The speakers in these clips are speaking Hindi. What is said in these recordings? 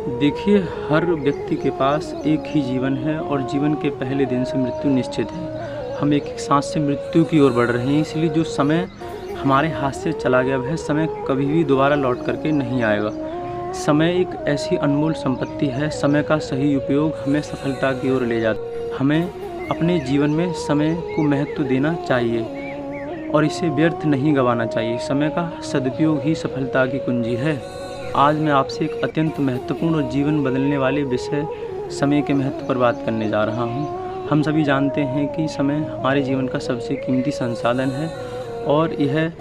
देखिए, हर व्यक्ति के पास एक ही जीवन है और जीवन के पहले दिन से मृत्यु निश्चित है। हम एक-एक साँस से मृत्यु की ओर बढ़ रहे हैं, इसलिए जो समय हमारे हाथ से चला गया वह समय कभी भी दोबारा लौट कर के नहीं आएगा। समय एक ऐसी अनमोल संपत्ति है, समय का सही उपयोग हमें सफलता की ओर ले जाता। हमें अपने जीवन में समय को महत्व देना चाहिए और इसे व्यर्थ नहीं गँवाना चाहिए। समय का सदुपयोग ही सफलता की कुंजी है। आज मैं आपसे एक अत्यंत महत्वपूर्ण और जीवन बदलने वाले विषय समय के महत्व पर बात करने जा रहा हूँ। हम सभी जानते हैं कि समय हमारे जीवन का सबसे कीमती संसाधन है और यह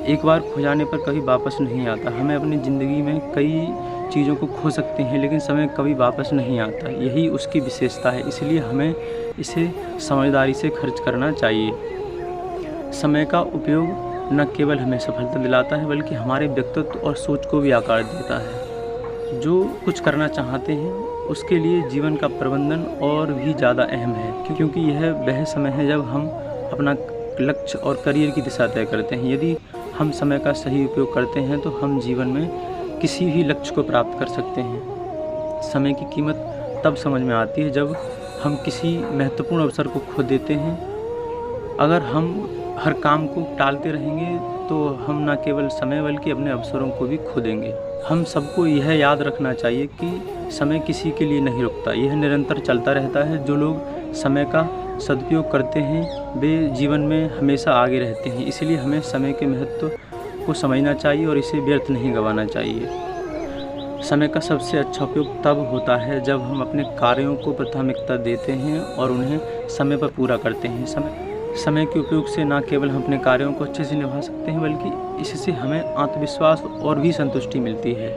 एक बार खो जाने पर कभी वापस नहीं आता। हमें अपनी ज़िंदगी में कई चीज़ों को खो सकते हैं, लेकिन समय कभी वापस नहीं आता। यही उसकी विशेषता है, इसलिए हमें इसे समझदारी से खर्च करना चाहिए। समय का उपयोग न केवल हमें सफलता दिलाता है, बल्कि हमारे व्यक्तित्व और सोच को भी आकार देता है। जो कुछ करना चाहते हैं उसके लिए जीवन का प्रबंधन और भी ज़्यादा अहम है, क्योंकि यह वह समय है जब हम अपना लक्ष्य और करियर की दिशा तय करते हैं। यदि हम समय का सही उपयोग करते हैं तो हम जीवन में किसी भी लक्ष्य को प्राप्त कर सकते हैं। समय की कीमत तब समझ में आती है जब हम किसी महत्वपूर्ण अवसर को खो देते हैं। अगर हम हर काम को टालते रहेंगे तो हम न केवल समय बल्कि अपने अवसरों को भी खो देंगे। हम सबको यह याद रखना चाहिए कि समय किसी के लिए नहीं रुकता, यह निरंतर चलता रहता है। जो लोग समय का सदुपयोग करते हैं वे जीवन में हमेशा आगे रहते हैं। इसलिए हमें समय के महत्व को समझना चाहिए और इसे व्यर्थ नहीं गंवाना चाहिए। समय का सबसे अच्छा उपयोग तब होता है जब हम अपने कार्यों को प्राथमिकता देते हैं और उन्हें समय पर पूरा करते हैं। समय के उपयोग से न केवल हम अपने कार्यों को अच्छे से निभा सकते हैं, बल्कि इससे हमें आत्मविश्वास और भी संतुष्टि मिलती है।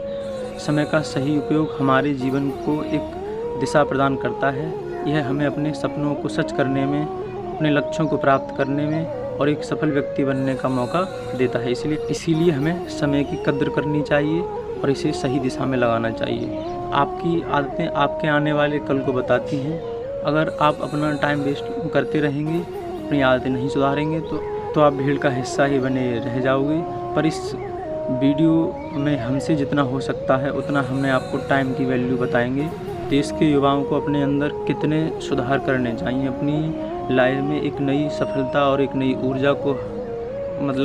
समय का सही उपयोग हमारे जीवन को एक दिशा प्रदान करता है। यह हमें अपने सपनों को सच करने में, अपने लक्ष्यों को प्राप्त करने में और एक सफल व्यक्ति बनने का मौका देता है। इसीलिए हमें समय की कद्र करनी चाहिए और इसे सही दिशा में लगाना चाहिए। आपकी आदतें आपके आने वाले कल को बताती हैं। अगर आप अपना टाइम वेस्ट करते रहेंगे, अपनी आदतें नहीं सुधारेंगे तो आप भीड़ का हिस्सा ही बने रह जाओगे। पर इस वीडियो में हमसे जितना हो सकता है उतना हमें आपको टाइम की वैल्यू बताएंगे। देश के युवाओं को अपने अंदर कितने सुधार करने चाहिए, अपनी लाइफ में एक नई सफलता और एक नई ऊर्जा को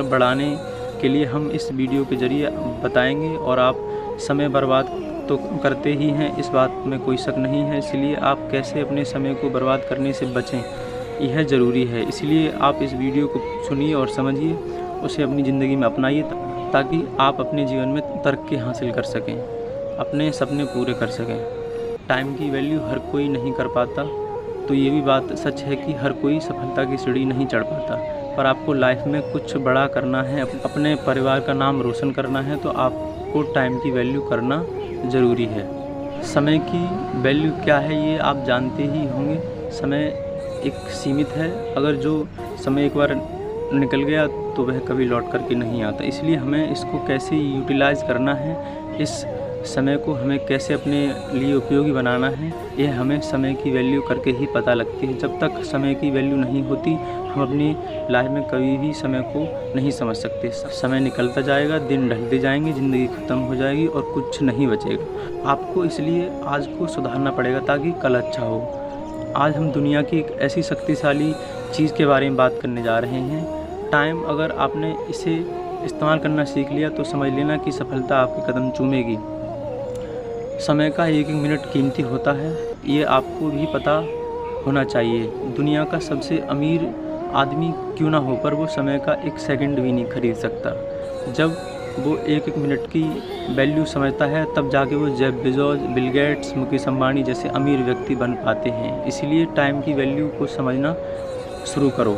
बढ़ाने के लिए हम इस वीडियो के ज़रिए बताएंगे। और आप समय बर्बाद तो करते ही हैं, इस बात में कोई शक नहीं है। इसलिए आप कैसे अपने समय को बर्बाद करने से बचें, यह ज़रूरी है। इसलिए आप इस वीडियो को सुनिए और समझिए, उसे अपनी ज़िंदगी में अपनाइए ताकि आप अपने जीवन में तरक्की हासिल कर सकें, अपने सपने पूरे कर सकें। टाइम की वैल्यू हर कोई नहीं कर पाता, तो ये भी बात सच है कि हर कोई सफलता की सीढ़ी नहीं चढ़ पाता। पर आपको लाइफ में कुछ बड़ा करना है, अपने परिवार का नाम रोशन करना है, तो आपको टाइम की वैल्यू करना ज़रूरी है। समय की वैल्यू क्या है ये आप जानते ही होंगे। समय एक सीमित है, अगर जो समय एक बार निकल गया तो वह कभी लौट कर के नहीं आता। इसलिए हमें इसको कैसे यूटिलाइज़ करना है, इस समय को हमें कैसे अपने लिए उपयोगी बनाना है, यह हमें समय की वैल्यू करके ही पता लगती है। जब तक समय की वैल्यू नहीं होती हम अपनी लाइफ में कभी भी समय को नहीं समझ सकते। समय निकलता जाएगा, दिन ढलते जाएंगे, ज़िंदगी ख़त्म हो जाएगी और कुछ नहीं बचेगा। आपको इसलिए आज को सुधारना पड़ेगा ताकि कल अच्छा हो। आज हम दुनिया की एक ऐसी शक्तिशाली चीज़ के बारे में बात करने जा रहे हैं, टाइम। अगर आपने इसे इस्तेमाल करना सीख लिया तो समझ लेना कि सफलता आपके कदम चूमेगी। समय का एक एक मिनट कीमती होता है, ये आपको भी पता होना चाहिए। दुनिया का सबसे अमीर आदमी क्यों ना हो, पर वो समय का एक सेकंड भी नहीं खरीद सकता। जब वो एक एक मिनट की वैल्यू समझता है तब जाके वो Jeff Bezos, Bill Gates, Mukesh Ambani जैसे अमीर व्यक्ति बन पाते हैं। इसीलिए टाइम की वैल्यू को समझना शुरू करो।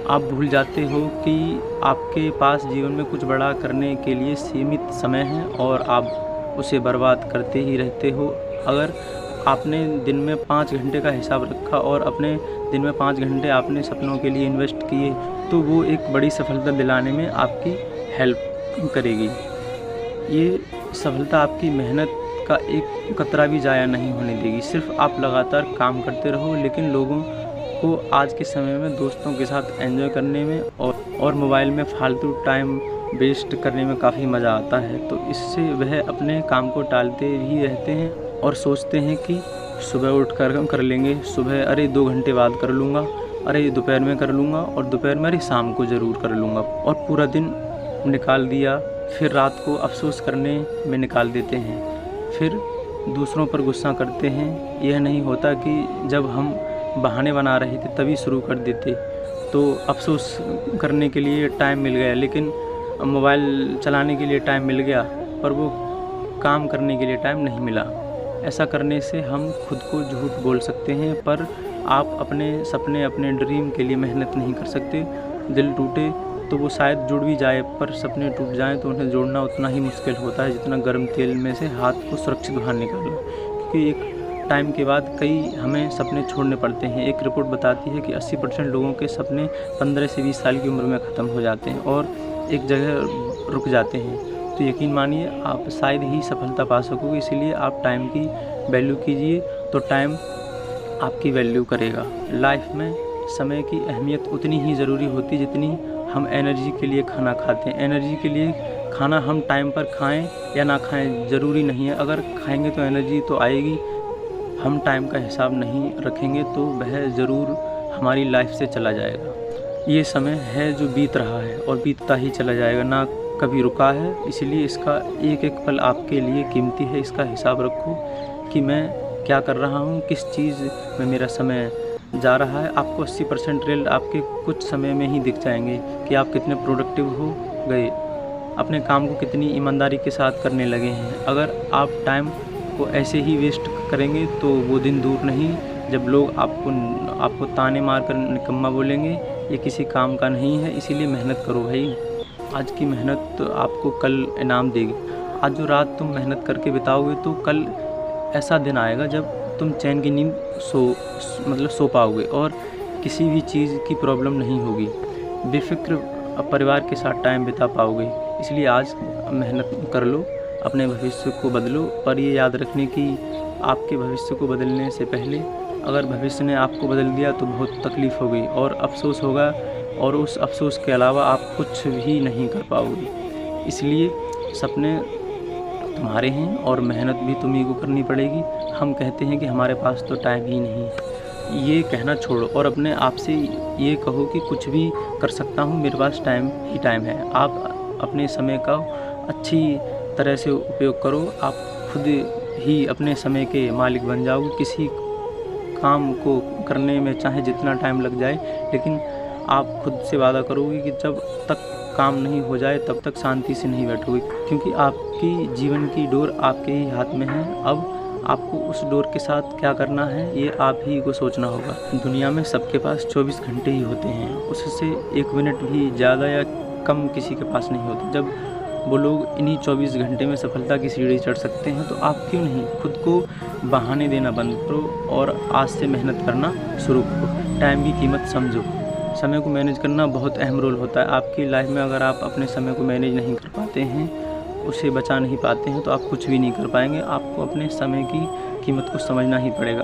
आप भूल जाते हो कि आपके पास जीवन में कुछ बड़ा करने के लिए सीमित समय है और आप उसे बर्बाद करते ही रहते हो। अगर आपने दिन में 5 घंटे का हिसाब रखा और अपने दिन में 5 घंटे आपने सपनों के लिए इन्वेस्ट किए तो वो एक बड़ी सफलता दिलाने में आपकी हेल्प करेगी। ये सफलता आपकी मेहनत का एक कतरा भी ज़ाया नहीं होने देगी। सिर्फ आप लगातार काम करते रहो, लेकिन लोगों को आज के समय में दोस्तों के साथ एंजॉय करने में और मोबाइल में फालतू टाइम वेस्ट करने में काफ़ी मज़ा आता है। तो इससे वह अपने काम को टालते ही रहते हैं और सोचते हैं कि सुबह उठकर हम कर लेंगे, सुबह अरे 2 घंटे बाद कर लूँगा, अरे दोपहर में कर लूँगा और दोपहर में अरे शाम को ज़रूर कर लूँगा, और पूरा दिन निकाल दिया। फिर रात को अफ़सोस करने में निकाल देते हैं, फिर दूसरों पर गुस्सा करते हैं। यह नहीं होता कि जब हम बहाने बना रहे थे तभी शुरू कर देते, तो अफ़सोस करने के लिए टाइम मिल गया, लेकिन मोबाइल चलाने के लिए टाइम मिल गया पर वो काम करने के लिए टाइम नहीं मिला। ऐसा करने से हम खुद को झूठ बोल सकते हैं, पर आप अपने सपने, अपने ड्रीम के लिए मेहनत नहीं कर सकते। दिल टूटे तो वो शायद जुड़ भी जाए, पर सपने टूट जाएं तो उन्हें जोड़ना उतना ही मुश्किल होता है जितना गर्म तेल में से हाथ को सुरक्षित बाहर निकालना, क्योंकि एक टाइम के बाद कई हमें सपने छोड़ने पड़ते हैं। एक रिपोर्ट बताती है कि 80% लोगों के सपने 15 से 20 साल की उम्र में ख़त्म हो जाते हैं और एक जगह रुक जाते हैं। तो यकीन मानिए आप शायद ही सफलता पा सकोगे, इसीलिए आप टाइम की वैल्यू कीजिए तो टाइम आपकी वैल्यू करेगा। लाइफ में समय की अहमियत उतनी ही ज़रूरी होती है जितनी हम एनर्जी के लिए खाना खाते हैं। एनर्जी के लिए खाना हम टाइम पर खाएं या ना खाएं ज़रूरी नहीं है, अगर खाएंगे तो एनर्जी तो आएगी। हम टाइम का हिसाब नहीं रखेंगे तो वह ज़रूर हमारी लाइफ से चला जाएगा। ये समय है जो बीत रहा है और बीतता ही चला जाएगा, ना कभी रुका है, इसलिए इसका एक एक पल आपके लिए कीमती है। इसका हिसाब रखो कि मैं क्या कर रहा हूँ, किस चीज़ में मेरा समय जा रहा है। आपको 80% रिजल्ट आपके कुछ समय में ही दिख जाएंगे कि आप कितने प्रोडक्टिव हो गए, अपने काम को कितनी ईमानदारी के साथ करने लगे हैं। अगर आप टाइम को ऐसे ही वेस्ट करेंगे तो वो दिन दूर नहीं जब लोग आपको ताने मारकर निकम्मा बोलेंगे, ये किसी काम का नहीं है। इसीलिए मेहनत करो भाई, आज की मेहनत तो आपको कल इनाम देगी। आज जो रात तुम मेहनत करके बिताओगे तो कल ऐसा दिन आएगा जब तुम चैन की नींद सो पाओगे और किसी भी चीज़ की प्रॉब्लम नहीं होगी, बेफिक्र परिवार के साथ टाइम बिता पाओगे। इसलिए आज मेहनत कर लो, अपने भविष्य को बदलो, पर ये याद रखने की आपके भविष्य को बदलने से पहले अगर भविष्य ने आपको बदल दिया तो बहुत तकलीफ़ होगी और अफसोस होगा, और उस अफसोस के अलावा आप कुछ भी नहीं कर पाओगे। इसलिए सपने तुम्हारे हैं और मेहनत भी तुम्ही को करनी पड़ेगी। हम कहते हैं कि हमारे पास तो टाइम ही नहीं है, ये कहना छोड़ो और अपने आप से ये कहो कि कुछ भी कर सकता हूँ, मेरे पास टाइम ही टाइम है। आप अपने समय का अच्छी तरह से उपयोग करो, आप खुद ही अपने समय के मालिक बन जाओगे। किसी काम को करने में चाहे जितना टाइम लग जाए, लेकिन आप खुद से वादा करोगे कि जब तक काम नहीं हो जाए तब तक शांति से नहीं बैठोगे, क्योंकि आपकी जीवन की डोर आपके ही हाथ में है। अब आपको उस डोर के साथ क्या करना है ये आप ही को सोचना होगा। दुनिया में सबके पास 24 घंटे ही होते हैं, उससे 1 मिनट भी ज़्यादा या कम किसी के पास नहीं होता। जब वो लोग इन्हीं 24 घंटे में सफलता की सीढ़ी चढ़ सकते हैं तो आप क्यों नहीं। खुद को बहाने देना बंद करो और आज से मेहनत करना शुरू करो। टाइम की कीमत समझो। समय को मैनेज करना बहुत अहम रोल होता है आपकी लाइफ में। अगर आप अपने समय को मैनेज नहीं कर पाते हैं, उसे बचा नहीं पाते हैं, तो आप कुछ भी नहीं कर पाएंगे। आपको अपने समय की कीमत को समझना ही पड़ेगा।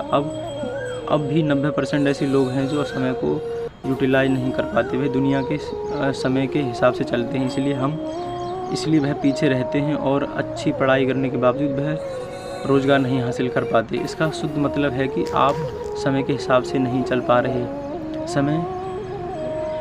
अब भी 90% ऐसे लोग हैं जो समय को यूटिलाइज नहीं कर पाते, वे दुनिया के समय के हिसाब से चलते हैं। इसलिए वह पीछे रहते हैं और अच्छी पढ़ाई करने के बावजूद वह रोज़गार नहीं हासिल कर पाते। इसका शुद्ध मतलब है कि आप समय के हिसाब से नहीं चल पा रहे। समय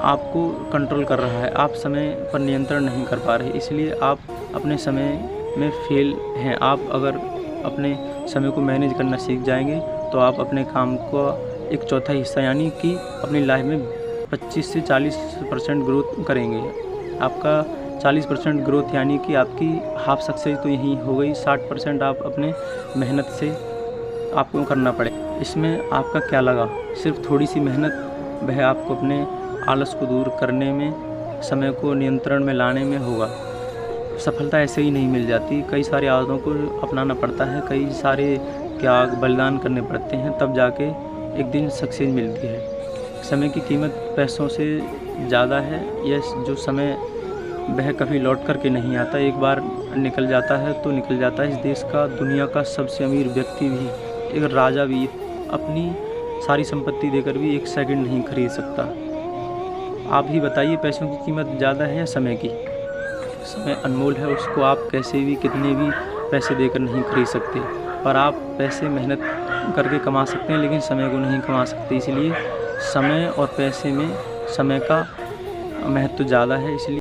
आपको कंट्रोल कर रहा है, आप समय पर नियंत्रण नहीं कर पा रहे, इसलिए आप अपने समय में फेल हैं। आप अगर अपने समय को मैनेज करना सीख जाएंगे तो आप अपने काम का 1/4 हिस्सा यानी कि अपनी लाइफ में 25 से 40% ग्रोथ करेंगे। आपका 40% ग्रोथ यानी कि आपकी हाफ सक्सेस तो यही हो गई। 60% आप अपने मेहनत से आपको करना पड़े। इसमें आपका क्या लगा, सिर्फ थोड़ी सी मेहनत, वह आपको अपने आलस को दूर करने में, समय को नियंत्रण में लाने में होगा। सफलता ऐसे ही नहीं मिल जाती, कई सारी आदतों को अपनाना पड़ता है, कई सारे त्याग बलिदान करने पड़ते हैं, तब जाके एक दिन सक्सेस मिलती है। समय की कीमत पैसों से ज़्यादा है। यह जो समय वह कभी लौट कर के नहीं आता, एक बार निकल जाता है तो निकल जाता है। इस देश का, दुनिया का सबसे अमीर व्यक्ति भी, एक राजा भी अपनी सारी संपत्ति देकर भी 1 सेकंड नहीं खरीद सकता। आप ही बताइए, पैसों की कीमत ज़्यादा है या समय की? समय अनमोल है, उसको आप कैसे भी कितने भी पैसे देकर नहीं खरीद सकते। पर आप पैसे मेहनत करके कमा सकते हैं, लेकिन समय को नहीं कमा सकते। इसलिए समय और पैसे में समय का महत्व ज़्यादा है। इसलिए